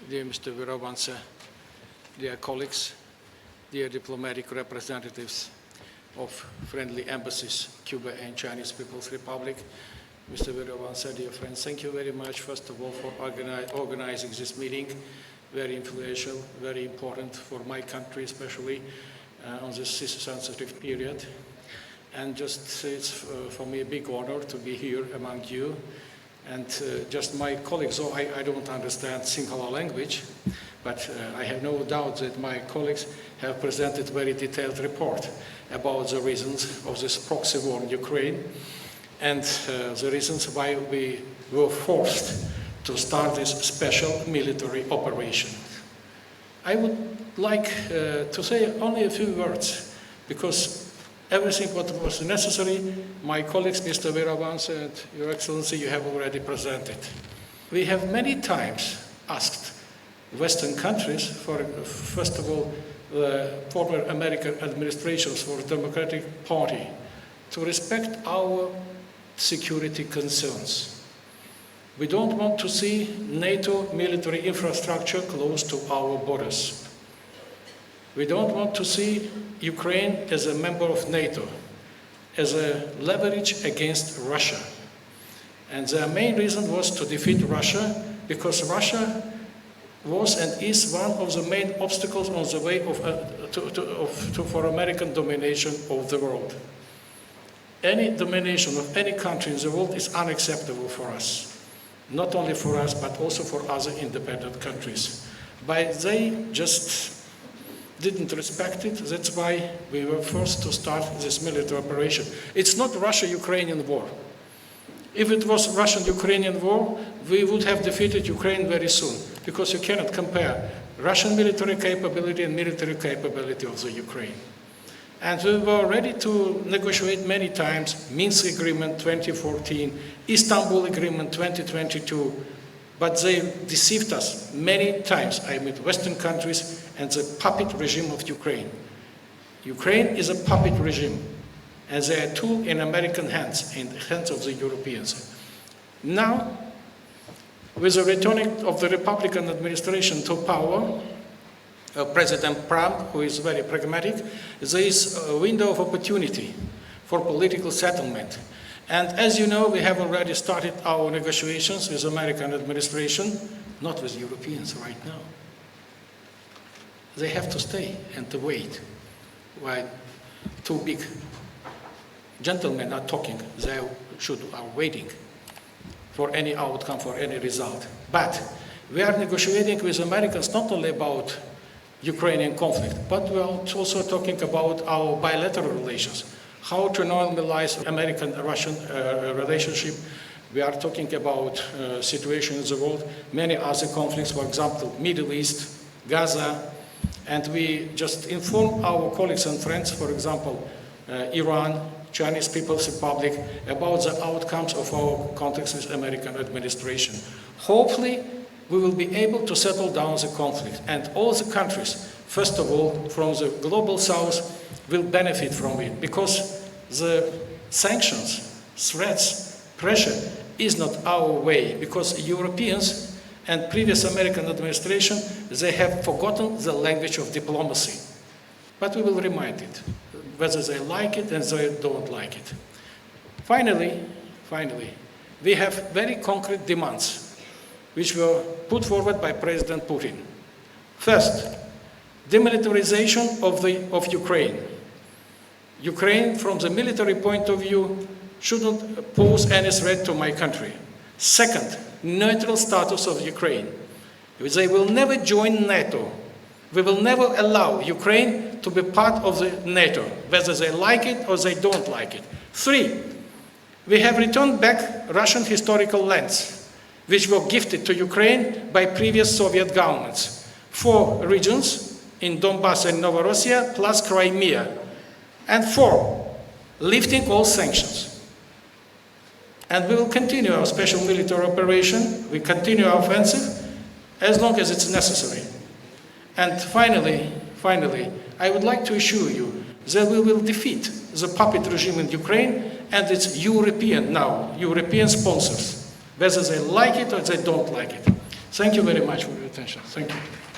dear Mr. Weerawansa, dear colleagues, dear diplomatic representatives of friendly embassies, Cuba and Chinese People's Republic, Mr. Weerawansa, dear friends, thank you very much, first of all, for organizing this meeting. Very influential, very important for my country, especially on this sensitive period. And just it's for me a big honor to be here among you. And just my colleagues, so I don't understand Sinhala language, but I have no doubt that my colleagues have presented a very detailed report about the reasons of this proxy war in Ukraine and the reasons why we were forced to start this special military operation. I would like to say only a few words, because everything what was necessary, my colleagues, Mr. Weerawansa and Your Excellency, you have already presented. We have many times asked Western countries, for first of all, the former American administrations for the Democratic Party, to respect our security concerns. We don't want to see NATO military infrastructure close to our borders. We don't want to see Ukraine as a member of NATO, as a leverage against Russia. And the main reason was to defeat Russia, because Russia was and is one of the main obstacles on the way for American domination of the world. Any domination of any country in the world is unacceptable for us. Not only for us, but also for other independent countries. But they just didn't respect it. That's why we were forced to start this military operation. It's not Russia-Ukrainian war. If it was Russian-Ukrainian war, we would have defeated Ukraine very soon, because you cannot compare Russian military capability and military capability of the Ukraine. And we were ready to negotiate many times, Minsk Agreement 2014, Istanbul Agreement 2022, but they deceived us many times. I mean, Western countries and the puppet regime of Ukraine. Ukraine is a puppet regime, and they are a tool in American hands, in the hands of the Europeans. Now, with the returning of the Republican administration to power, President Trump, who is very pragmatic, there is a window of opportunity for political settlement. And as you know, we have already started our negotiations with the American administration, not with Europeans right now. They have to stay and to wait while two big gentlemen are talking. They are waiting for any outcome, for any result. But we are negotiating with Americans not only about Ukrainian conflict, but we are also talking about our bilateral relations, how to normalize American-Russian relationship. We are talking about situation in the world, many other conflicts, for example, Middle East, Gaza, and we just inform our colleagues and friends, for example, Iran, Chinese People's Republic, about the outcomes of our contacts with American administration. Hopefully, we will be able to settle down the conflict, and all the countries, first of all, from the global south, will benefit from it, because the sanctions, threats, pressure is not our way, because Europeans and previous American administration, they have forgotten the language of diplomacy. But we will remind it, whether they like it and they don't like it. Finally, we have very concrete demands which were put forward by President Putin. First, demilitarization of Ukraine. Ukraine, from the military point of view, shouldn't pose any threat to my country. Second, neutral status of Ukraine. They will never join NATO. We will never allow Ukraine to be part of the NATO, whether they like it or they don't like it. Three, we have returned back Russian historical lands, which were gifted to Ukraine by previous Soviet governments. 4 regions in Donbass and Novorossiya, plus Crimea. And 4, lifting all sanctions. And we will continue our special military operation, we continue our offensive, as long as it's necessary. And finally, I would like to assure you that we will defeat the puppet regime in Ukraine and its European sponsors, whether they like it or they don't like it. Thank you very much for your attention. Thank you.